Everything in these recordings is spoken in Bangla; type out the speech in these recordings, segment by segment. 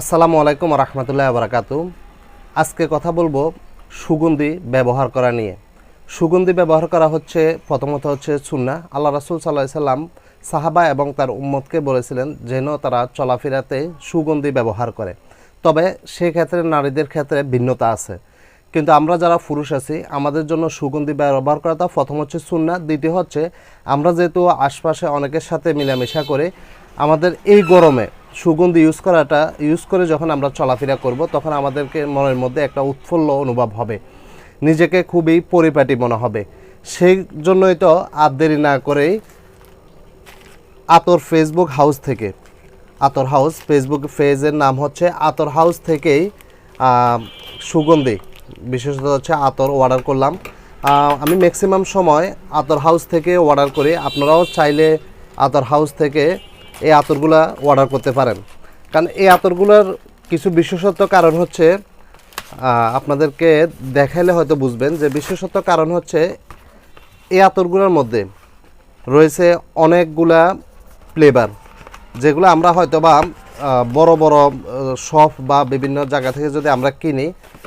আসসালামু আলাইকুম রহমতুল্লাহ বারাকাতু। আজকে কথা বলবো সুগন্ধি ব্যবহার করা নিয়ে। সুগন্ধি ব্যবহার করা হচ্ছে প্রথমত হচ্ছে সুন্নাহ। আল্লাহ রাসূল সাল্লাল্লাহু আলাইহি সাল্লাম সাহাবা এবং তার উম্মতকে বলেছিলেন যেন তারা চলাফেরাতে সুগন্ধি ব্যবহার করে। তবে সেক্ষেত্রে নারীদের ক্ষেত্রে ভিন্নতা আছে, কিন্তু আমরা যারা পুরুষ আছি আমাদের জন্য সুগন্ধি ব্যবহার করাটা প্রথম হচ্ছে সুন্নাহ। দ্বিতীয় হচ্ছে আমরা যেহেতু আশপাশে অনেকের সাথে মেলামেশা করে, আমাদের এই গরমে সুগন্ধি ইউজ করে যখন আমরা চলাফেরা করব তখন আমাদেরকে মনের মধ্যে একটা উৎফুল্ল অনুভব হবে, নিজেকে খুবই পরিপাটি মনে হবে। সেই জন্যই তো আর দেরি না করেই আতর ফেসবুক হাউস থেকে, আতর হাউস ফেসবুক পেজের নাম হচ্ছে আতর হাউস থেকেই সুগন্ধি বিশেষত হচ্ছে আতর অর্ডার করলাম। আমি ম্যাক্সিমাম সময় আতর হাউস থেকে অর্ডার করি। আপনারাও চাইলে আতর হাউস থেকে এই আতরগুলা অর্ডার করতে পারেন, কারণ এই আতরগুলোর কিছু বিশেষত্ব কারণ হচ্ছে আপনাদেরকে দেখাইলে হয়তো বুঝবেন যে বিশেষত্ব কারণ হচ্ছে এই আতরগুলোর মধ্যে রয়েছে অনেকগুলা ফ্লেভার, যেগুলো আমরা হয়তো বা বড় বড় শপ বা বিভিন্ন জায়গা থেকে যদি আমরা কিনি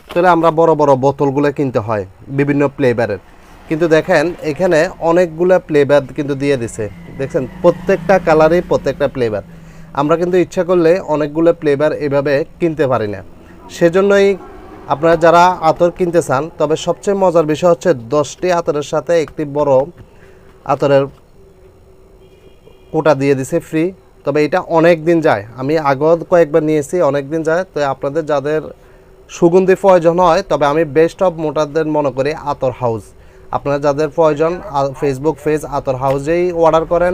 তাহলে আমরা বড় বড় বোতলগুলো কিনতে হয় বিভিন্ন ফ্লেভারের। কিন্তু দেখেন এখানে অনেকগুলো ফ্লেভার কিন্তু দিয়ে দিছে, দেখছেন প্রত্যেকটা কালারই প্রত্যেকটা ফ্লেভার। আমরা কিন্তু ইচ্ছা করলে অনেকগুলো ফ্লেভার এভাবে কিনতে পারি না। সেজন্যই আপনারা যারা আতর কিনতে চান, তবে সবচেয়ে মজার বিষয় হচ্ছে 10টি আতরের সাথে একটি বড় আতরের কোটা দিয়ে দিছে ফ্রি। তবে এটা অনেক দিন যায়, আমি আগেও কয়েকবার নিয়েছি, অনেক দিন যায়। তো আপনাদের যাদের সুগন্ধি প্রয়োজন হয়, তবে আমি বেস্ট অফ মোটারদের মনে করি আতর হাউস। আপনারা যাদের প্রয়োজন ফেসবুক পেজ আতর হাউসেই অর্ডার করেন।